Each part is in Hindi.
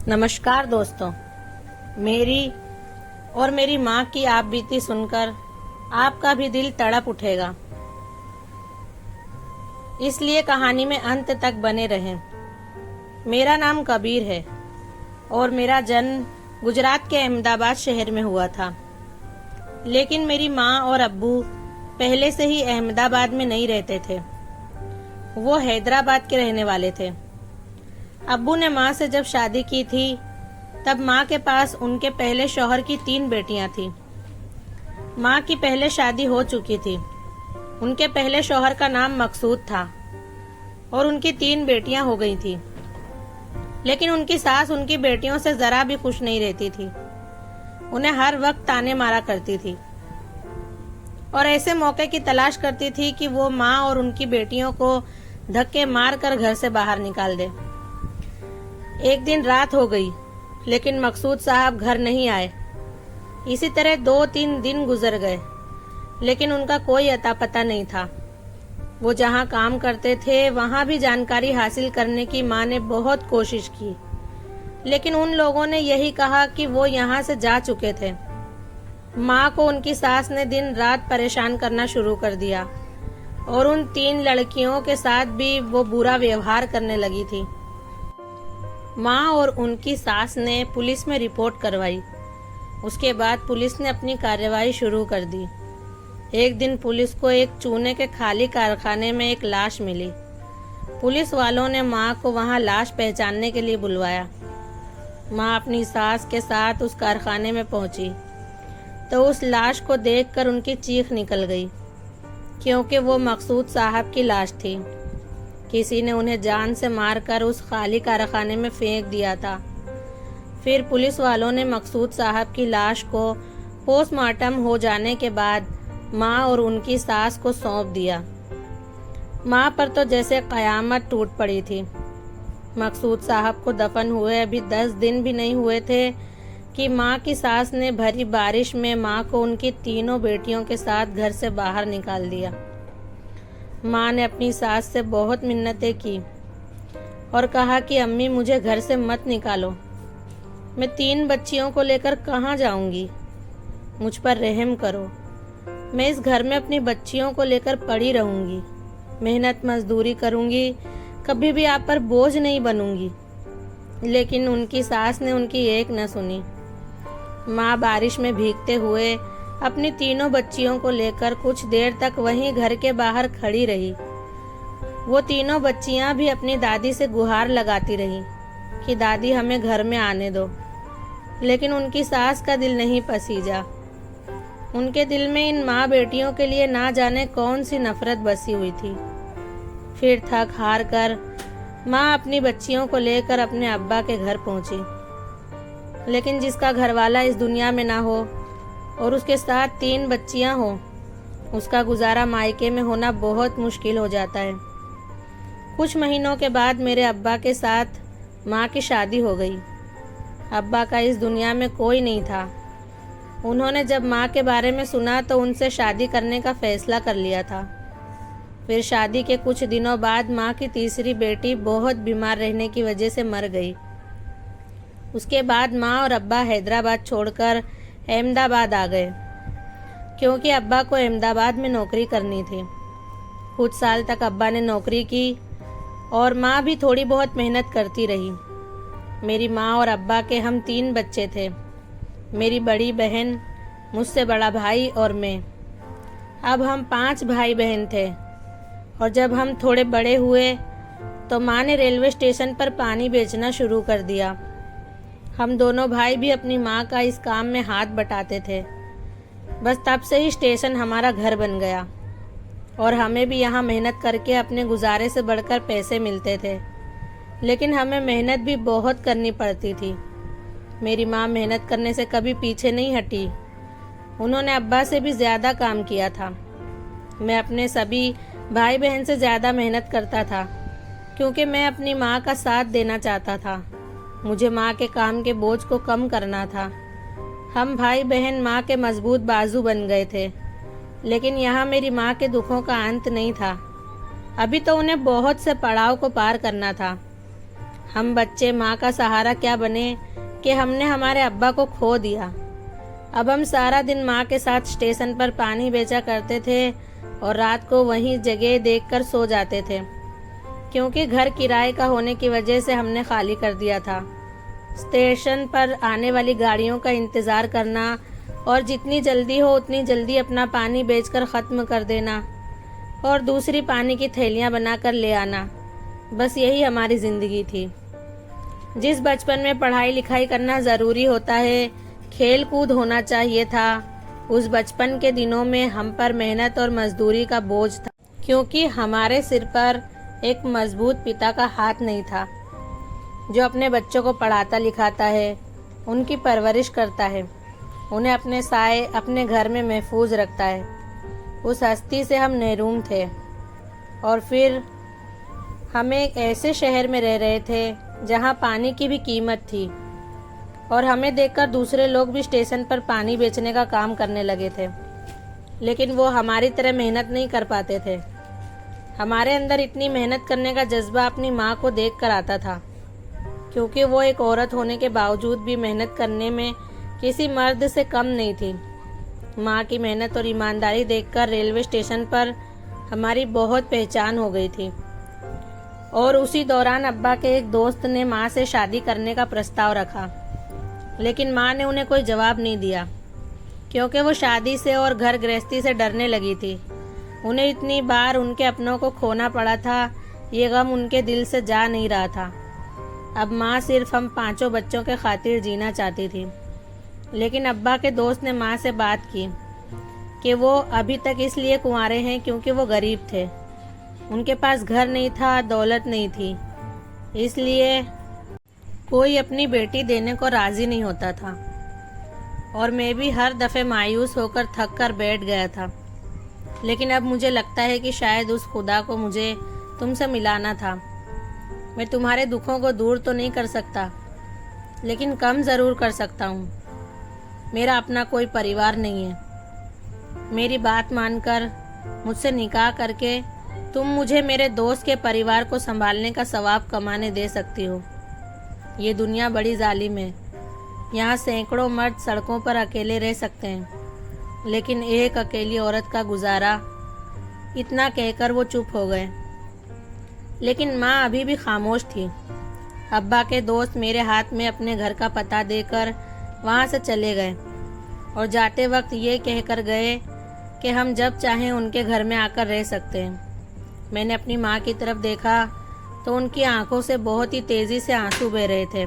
नमस्कार दोस्तों, मेरी और मेरी माँ की आप बीती सुनकर आपका भी दिल तड़प उठेगा। इसलिए कहानी में अंत तक बने रहें। मेरा नाम कबीर है और मेरा जन्म गुजरात के अहमदाबाद शहर में हुआ था। लेकिन मेरी माँ और अब्बू पहले से ही अहमदाबाद में नहीं रहते थे, वो हैदराबाद के रहने वाले थे। अब्बू ने माँ से जब शादी की थी तब माँ के पास उनके पहले शौहर की 3 बेटियां थी। माँ की पहले शादी हो चुकी थी। उनके पहले शौहर का नाम मकसूद था और उनकी 3 बेटियां हो गई थी। लेकिन उनकी सास उनकी बेटियों से जरा भी खुश नहीं रहती थी। उन्हें हर वक्त ताने मारा करती थी और ऐसे मौके की तलाश करती थी कि वो माँ और उनकी बेटियों को धक्के मार कर घर से बाहर निकाल दे। एक दिन रात हो गई लेकिन मकसूद साहब घर नहीं आए। इसी तरह 2-3 दिन गुजर गए लेकिन उनका कोई अता पता नहीं था। वो जहाँ काम करते थे वहाँ भी जानकारी हासिल करने की माँ ने बहुत कोशिश की, लेकिन उन लोगों ने यही कहा कि वो यहाँ से जा चुके थे। माँ को उनकी सास ने दिन रात परेशान करना शुरू कर दिया और उन 3 लड़कियों के साथ भी वो बुरा व्यवहार करने लगी थी। माँ और उनकी सास ने पुलिस में रिपोर्ट करवाई। उसके बाद पुलिस ने अपनी कार्रवाई शुरू कर दी। एक दिन पुलिस को एक चूने के खाली कारखाने में एक लाश मिली। पुलिस वालों ने माँ को वहाँ लाश पहचानने के लिए बुलवाया। माँ अपनी सास के साथ उस कारखाने में पहुंची तो उस लाश को देखकर उनकी चीख निकल गई, क्योंकि वो मकसूद साहब की लाश थी। किसी ने उन्हें जान से मारकर उस खाली कारखाने में फेंक दिया था। फिर पुलिस वालों ने मकसूद साहब की लाश को पोस्टमार्टम हो जाने के बाद माँ और उनकी सास को सौंप दिया। माँ पर तो जैसे कयामत टूट पड़ी थी। मकसूद साहब को दफन हुए अभी 10 दिन भी नहीं हुए थे कि माँ की सास ने भरी बारिश में माँ को उनकी 3 बेटियों के साथ घर से बाहर निकाल दिया। माँ ने अपनी सास से बहुत मिन्नतें की और कहा कि अम्मी मुझे घर से मत निकालो, मैं 3 बच्चियों को लेकर कहाँ जाऊंगी, मुझ पर रहम करो। मैं इस घर में अपनी बच्चियों को लेकर पड़ी रहूंगी, मेहनत मजदूरी करूंगी, कभी भी आप पर बोझ नहीं बनूंगी। लेकिन उनकी सास ने उनकी एक न सुनी। माँ बारिश में भीगते हुए अपनी 3 बच्चियों को लेकर कुछ देर तक वहीं घर के बाहर खड़ी रही। वो 3 बच्चियां भी अपनी दादी से गुहार लगाती रही कि दादी हमें घर में आने दो, लेकिन उनकी सास का दिल नहीं पसीजा। उनके दिल में इन माँ बेटियों के लिए ना जाने कौन सी नफरत बसी हुई थी। फिर थक हार कर माँ अपनी बच्चियों को लेकर अपने अब्बा के घर पहुंची। लेकिन जिसका घरवाला इस दुनिया में ना हो और उसके साथ 3 बच्चियां हो, उसका गुजारा मायके में होना बहुत मुश्किल हो जाता है। कुछ महीनों के बाद मेरे अब्बा के साथ माँ की शादी हो गई। अब्बा का इस दुनिया में कोई नहीं था। उन्होंने जब माँ के बारे में सुना तो उनसे शादी करने का फैसला कर लिया था। फिर शादी के कुछ दिनों बाद माँ की तीसरी बेटी बहुत बीमार रहने की वजह से मर गई। उसके बाद माँ और अब्बा हैदराबाद छोड़कर अहमदाबाद आ गए, क्योंकि अब्बा को अहमदाबाद में नौकरी करनी थी। कुछ साल तक अब्बा ने नौकरी की और माँ भी थोड़ी बहुत मेहनत करती रही। मेरी माँ और अब्बा के हम 3 बच्चे थे, मेरी बड़ी बहन, मुझसे बड़ा भाई और मैं। अब हम 5 भाई बहन थे और जब हम थोड़े बड़े हुए तो माँ ने रेलवे स्टेशन पर पानी बेचना शुरू कर दिया। हम दोनों भाई भी अपनी माँ का इस काम में हाथ बटाते थे। बस तब से ही स्टेशन हमारा घर बन गया और हमें भी यहाँ मेहनत करके अपने गुजारे से बढ़कर पैसे मिलते थे। लेकिन हमें मेहनत भी बहुत करनी पड़ती थी। मेरी माँ मेहनत करने से कभी पीछे नहीं हटी। उन्होंने अब्बा से भी ज़्यादा काम किया था। मैं अपने सभी भाई बहन से ज़्यादा मेहनत करता था, क्योंकि मैं अपनी माँ का साथ देना चाहता था। मुझे माँ के काम के बोझ को कम करना था। हम भाई बहन माँ के मजबूत बाजू बन गए थे। लेकिन यहाँ मेरी माँ के दुखों का अंत नहीं था। अभी तो उन्हें बहुत से पड़ाव को पार करना था। हम बच्चे माँ का सहारा क्या बने कि हमने हमारे अब्बा को खो दिया। अब हम सारा दिन माँ के साथ स्टेशन पर पानी बेचा करते थे और रात को वहीं जगह देखकर सो जाते थे, क्योंकि घर किराए का होने की वजह से हमने खाली कर दिया था। स्टेशन पर आने वाली गाड़ियों का इंतज़ार करना और जितनी जल्दी हो उतनी जल्दी अपना पानी बेचकर ख़त्म कर देना और दूसरी पानी की थैलियाँ बनाकर ले आना, बस यही हमारी ज़िंदगी थी। जिस बचपन में पढ़ाई लिखाई करना ज़रूरी होता है, खेल कूद होना चाहिए था, उस बचपन के दिनों में हम पर मेहनत और मजदूरी का बोझ था, क्योंकि हमारे सिर पर एक मजबूत पिता का हाथ नहीं था जो अपने बच्चों को पढ़ाता लिखाता है, उनकी परवरिश करता है, उन्हें अपने साए अपने घर में महफूज रखता है। उस हस्ती से हम महरूम थे और फिर हम एक ऐसे शहर में रह रहे थे जहाँ पानी की भी कीमत थी और हमें देखकर दूसरे लोग भी स्टेशन पर पानी बेचने का काम करने लगे थे, लेकिन वो हमारी तरह मेहनत नहीं कर पाते थे। हमारे अंदर इतनी मेहनत करने का जज्बा अपनी माँ को देखकर आता था, क्योंकि वो एक औरत होने के बावजूद भी मेहनत करने में किसी मर्द से कम नहीं थी। माँ की मेहनत और ईमानदारी देखकर रेलवे स्टेशन पर हमारी बहुत पहचान हो गई थी और उसी दौरान अब्बा के एक दोस्त ने माँ से शादी करने का प्रस्ताव रखा, लेकिन माँ ने उन्हें कोई जवाब नहीं दिया, क्योंकि वो शादी से और घर गृहस्थी से डरने लगी थी। उन्हें इतनी बार उनके अपनों को खोना पड़ा था, ये गम उनके दिल से जा नहीं रहा था। अब माँ सिर्फ हम 5 बच्चों के खातिर जीना चाहती थी, लेकिन अब्बा के दोस्त ने माँ से बात की कि वो अभी तक इसलिए कुंवारे हैं क्योंकि वो गरीब थे, उनके पास घर नहीं था, दौलत नहीं थी, इसलिए कोई अपनी बेटी देने को राजी नहीं होता था। और मैं भी हर दफ़े मायूस होकर थक कर बैठ गया था, लेकिन अब मुझे लगता है कि शायद उस खुदा को मुझे तुमसे मिलाना था। मैं तुम्हारे दुखों को दूर तो नहीं कर सकता, लेकिन कम ज़रूर कर सकता हूँ। मेरा अपना कोई परिवार नहीं है। मेरी बात मानकर मुझसे निकाह करके तुम मुझे मेरे दोस्त के परिवार को संभालने का सवाब कमाने दे सकती हो। ये दुनिया बड़ी जालिम है, यहाँ सैकड़ों मर्द सड़कों पर अकेले रह सकते हैं, लेकिन एक अकेली औरत का गुजारा। इतना कहकर वो चुप हो गए, लेकिन माँ अभी भी खामोश थी। अब्बा के दोस्त मेरे हाथ में अपने घर का पता देकर वहाँ से चले गए और जाते वक्त ये कहकर गए कि हम जब चाहें उनके घर में आकर रह सकते हैं। मैंने अपनी माँ की तरफ देखा तो उनकी आंखों से बहुत ही तेज़ी से आंसू बह रहे थे,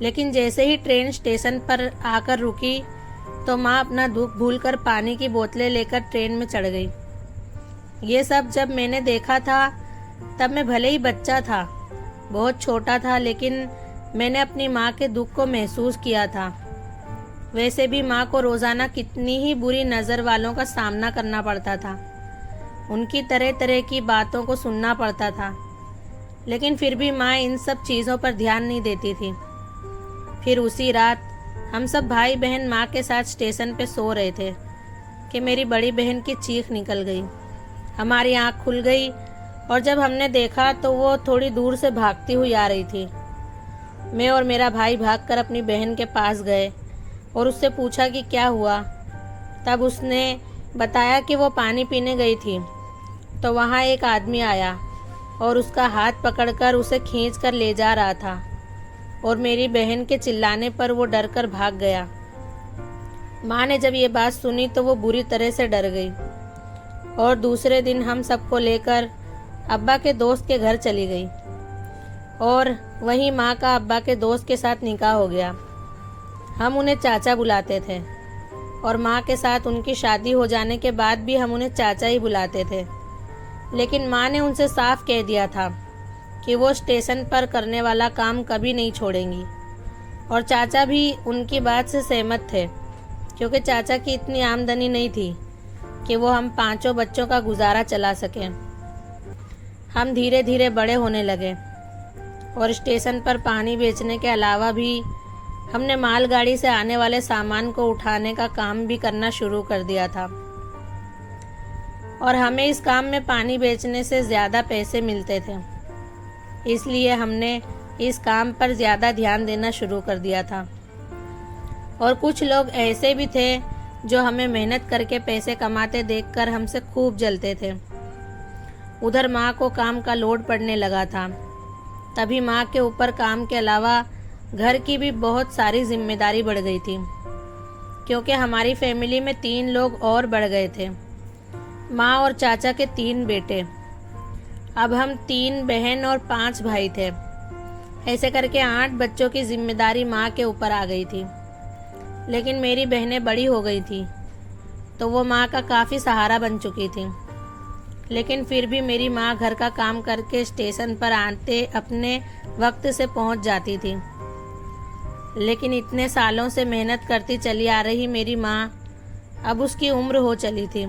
लेकिन जैसे ही ट्रेन स्टेशन पर आकर रुकी तो माँ अपना दुख भूलकर पानी की बोतलें लेकर ट्रेन में चढ़ गई। ये सब जब मैंने देखा था तब मैं भले ही बच्चा था, बहुत छोटा था, लेकिन मैंने अपनी माँ के दुख को महसूस किया था। वैसे भी माँ को रोज़ाना कितनी ही बुरी नज़र वालों का सामना करना पड़ता था, उनकी तरह तरह की बातों को सुनना पड़ता था, लेकिन फिर भी माँ इन सब चीज़ों पर ध्यान नहीं देती थी। फिर उसी रात हम सब भाई बहन माँ के साथ स्टेशन पे सो रहे थे कि मेरी बड़ी बहन की चीख निकल गई। हमारी आँख खुल गई और जब हमने देखा तो वो थोड़ी दूर से भागती हुई आ रही थी। मैं और मेरा भाई भागकर अपनी बहन के पास गए और उससे पूछा कि क्या हुआ। तब उसने बताया कि वो पानी पीने गई थी तो वहाँ एक आदमी आया और उसका हाथ पकड़कर उसे खींचकर ले जा रहा था और मेरी बहन के चिल्लाने पर वो डरकर भाग गया। माँ ने जब ये बात सुनी तो वो बुरी तरह से डर गई और दूसरे दिन हम सबको लेकर अब्बा के दोस्त के घर चली गई और वहीं माँ का अब्बा के दोस्त के साथ निकाह हो गया। हम उन्हें चाचा बुलाते थे और माँ के साथ उनकी शादी हो जाने के बाद भी हम उन्हें चाचा ही बुलाते थे, लेकिन माँ ने उनसे साफ कह दिया था कि वो स्टेशन पर करने वाला काम कभी नहीं छोड़ेंगी और चाचा भी उनकी बात से सहमत थे, क्योंकि चाचा की इतनी आमदनी नहीं थी कि वो हम 5 बच्चों का गुजारा चला सकें। हम धीरे धीरे बड़े होने लगे और स्टेशन पर पानी बेचने के अलावा भी हमने मालगाड़ी से आने वाले सामान को उठाने का काम भी करना शुरू कर दिया था और हमें इस काम में पानी बेचने से ज़्यादा पैसे मिलते थे, इसलिए हमने इस काम पर ज़्यादा ध्यान देना शुरू कर दिया था। और कुछ लोग ऐसे भी थे जो हमें मेहनत करके पैसे कमाते देखकर हमसे खूब जलते थे। उधर माँ को काम का लोड पड़ने लगा था। तभी माँ के ऊपर काम के अलावा घर की भी बहुत सारी जिम्मेदारी बढ़ गई थी, क्योंकि हमारी फैमिली में 3 लोग और बढ़ गए थे। माँ और चाचा के 3 बेटे। अब हम 3 बहन और 5 भाई थे। ऐसे करके 8 बच्चों की जिम्मेदारी माँ के ऊपर आ गई थी। लेकिन मेरी बहनें बड़ी हो गई थी, तो वो माँ का काफ़ी सहारा बन चुकी थी। लेकिन फिर भी मेरी माँ घर का काम करके स्टेशन पर आते अपने वक्त से पहुँच जाती थी। लेकिन इतने सालों से मेहनत करती चली आ रही मेरी माँ, अब उसकी उम्र हो चली थी।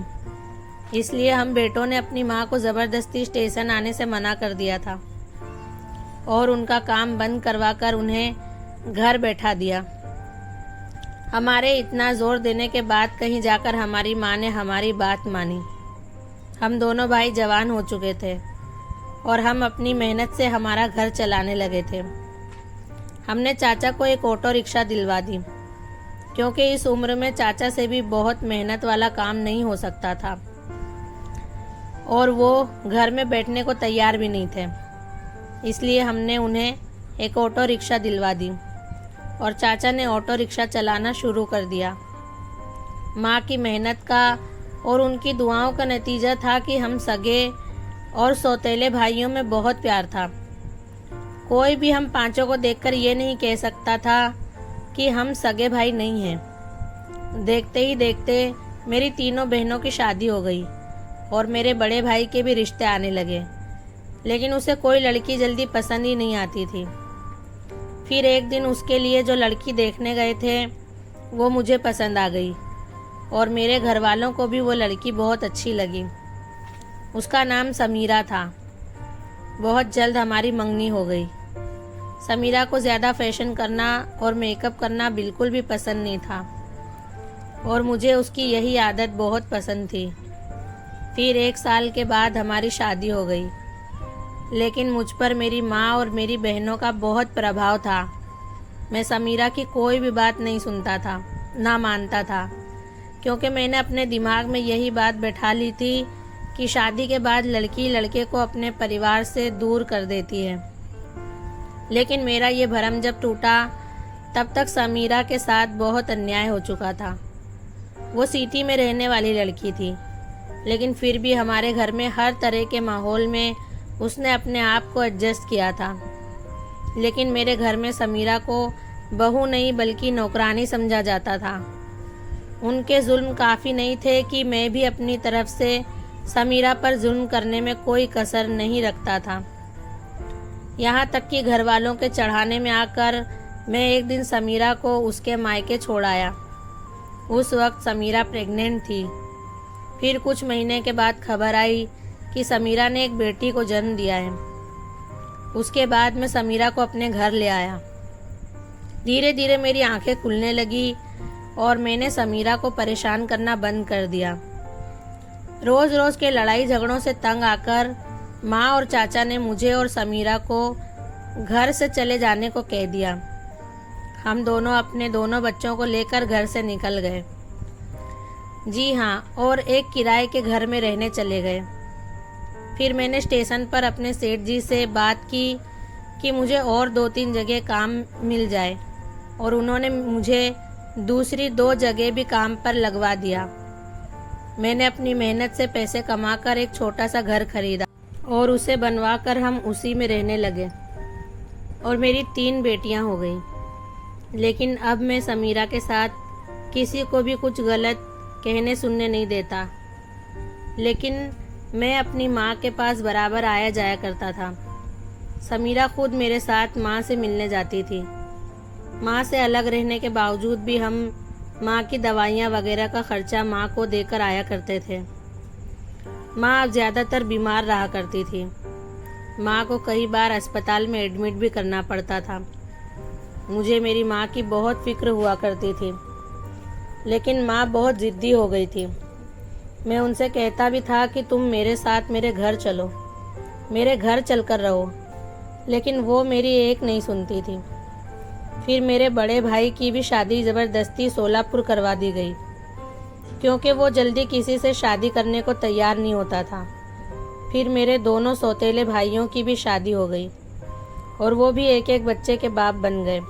इसलिए हम बेटों ने अपनी माँ को ज़बरदस्ती स्टेशन आने से मना कर दिया था और उनका काम बंद करवाकर उन्हें घर बैठा दिया। हमारे इतना ज़ोर देने के बाद कहीं जाकर हमारी माँ ने हमारी बात मानी। हम दोनों भाई जवान हो चुके थे और हम अपनी मेहनत से हमारा घर चलाने लगे थे। हमने चाचा को एक ऑटो रिक्शा दिलवा दी, क्योंकि इस उम्र में चाचा से भी बहुत मेहनत वाला काम नहीं हो सकता था और वो घर में बैठने को तैयार भी नहीं थे। इसलिए हमने उन्हें एक ऑटो रिक्शा दिलवा दी और चाचा ने ऑटो रिक्शा चलाना शुरू कर दिया। माँ की मेहनत का और उनकी दुआओं का नतीजा था कि हम सगे और सौतेले भाइयों में बहुत प्यार था। कोई भी हम पांचों को देखकर ये नहीं कह सकता था कि हम सगे भाई नहीं हैं। देखते ही देखते मेरी 3 बहनों की शादी हो गई और मेरे बड़े भाई के भी रिश्ते आने लगे। लेकिन उसे कोई लड़की जल्दी पसंद ही नहीं आती थी। फिर एक दिन उसके लिए जो लड़की देखने गए थे वो मुझे पसंद आ गई और मेरे घर वालों को भी वो लड़की बहुत अच्छी लगी। उसका नाम समीरा था। बहुत जल्द हमारी मंगनी हो गई। समीरा को ज़्यादा फैशन करना और मेकअप करना बिल्कुल भी पसंद नहीं था और मुझे उसकी यही आदत बहुत पसंद थी। फिर 1 साल के बाद हमारी शादी हो गई। लेकिन मुझ पर मेरी माँ और मेरी बहनों का बहुत प्रभाव था। मैं समीरा की कोई भी बात नहीं सुनता था, ना मानता था, क्योंकि मैंने अपने दिमाग में यही बात बैठा ली थी कि शादी के बाद लड़की लड़के को अपने परिवार से दूर कर देती है। लेकिन मेरा ये भरम जब टूटा तब तक समीरा के साथ बहुत अन्याय हो चुका था। वो सिटी में रहने वाली लड़की थी, लेकिन फिर भी हमारे घर में हर तरह के माहौल में उसने अपने आप को एडजस्ट किया था। लेकिन मेरे घर में समीरा को बहू नहीं बल्कि नौकरानी समझा जाता था। उनके जुल्म काफ़ी नहीं थे कि मैं भी अपनी तरफ से समीरा पर जुल्म करने में कोई कसर नहीं रखता था। यहाँ तक कि घर वालों के चढ़ाने में आकर मैं एक दिन समीरा को उसके मायके छोड़ आया। उस वक्त समीरा प्रेग्नेंट थी। फिर कुछ महीने के बाद खबर आई कि समीरा ने एक बेटी को जन्म दिया है। उसके बाद मैं समीरा को अपने घर ले आया। धीरे धीरे मेरी आंखें खुलने लगी और मैंने समीरा को परेशान करना बंद कर दिया। रोज़ रोज़ के लड़ाई झगड़ों से तंग आकर माँ और चाचा ने मुझे और समीरा को घर से चले जाने को कह दिया। हम दोनों अपने दोनों बच्चों को लेकर घर से निकल गए। जी हाँ, और एक किराए के घर में रहने चले गए। फिर मैंने स्टेशन पर अपने सेठ जी से बात की कि मुझे और 2-3 जगह काम मिल जाए और उन्होंने मुझे दूसरी 2 जगह भी काम पर लगवा दिया। मैंने अपनी मेहनत से पैसे कमाकर एक छोटा सा घर खरीदा और उसे बनवाकर हम उसी में रहने लगे और मेरी 3 बेटियां हो गई। लेकिन अब मैं समीरा के साथ किसी को भी कुछ गलत कहने सुनने नहीं देता। लेकिन मैं अपनी माँ के पास बराबर आया जाया करता था। समीरा खुद मेरे साथ माँ से मिलने जाती थी। माँ से अलग रहने के बावजूद भी हम माँ की दवाइयाँ वगैरह का खर्चा माँ को देकर आया करते थे। माँ अब ज़्यादातर बीमार रहा करती थी। माँ को कई बार अस्पताल में एडमिट भी करना पड़ता था। मुझे मेरी माँ की बहुत फिक्र हुआ करती थी, लेकिन माँ बहुत ज़िद्दी हो गई थी। मैं उनसे कहता भी था कि तुम मेरे साथ मेरे घर चलो, मेरे घर चलकर रहो, लेकिन वो मेरी एक नहीं सुनती थी। फिर मेरे बड़े भाई की भी शादी ज़बरदस्ती सोलापुर करवा दी गई, क्योंकि वो जल्दी किसी से शादी करने को तैयार नहीं होता था। फिर मेरे दोनों सौतेले भाइयों की भी शादी हो गई और वो भी एक एक बच्चे के बाप बन गए।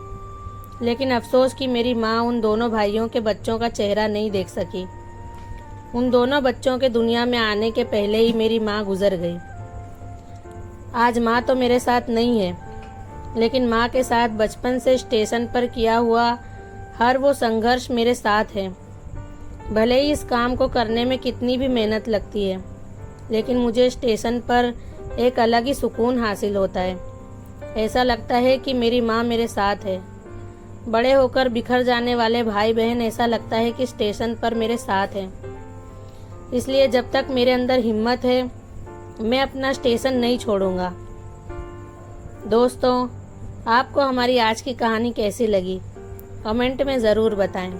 लेकिन अफसोस कि मेरी माँ उन दोनों भाइयों के बच्चों का चेहरा नहीं देख सकी। उन दोनों बच्चों के दुनिया में आने के पहले ही मेरी माँ गुजर गई। आज माँ तो मेरे साथ नहीं है, लेकिन माँ के साथ बचपन से स्टेशन पर किया हुआ हर वो संघर्ष मेरे साथ है। भले ही इस काम को करने में कितनी भी मेहनत लगती है, लेकिन मुझे स्टेशन पर एक अलग ही सुकून हासिल होता है। ऐसा लगता है कि मेरी माँ मेरे साथ है। बड़े होकर बिखर जाने वाले भाई बहन ऐसा लगता है कि स्टेशन पर मेरे साथ हैं। इसलिए जब तक मेरे अंदर हिम्मत है, मैं अपना स्टेशन नहीं छोड़ूंगा। दोस्तों, आपको हमारी आज की कहानी कैसी लगी, कमेंट में ज़रूर बताएं।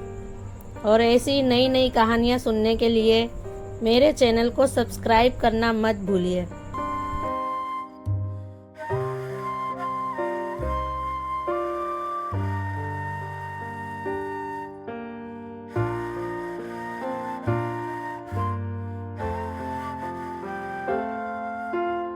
और ऐसी नई नई कहानियाँ सुनने के लिए मेरे चैनल को सब्सक्राइब करना मत भूलिए।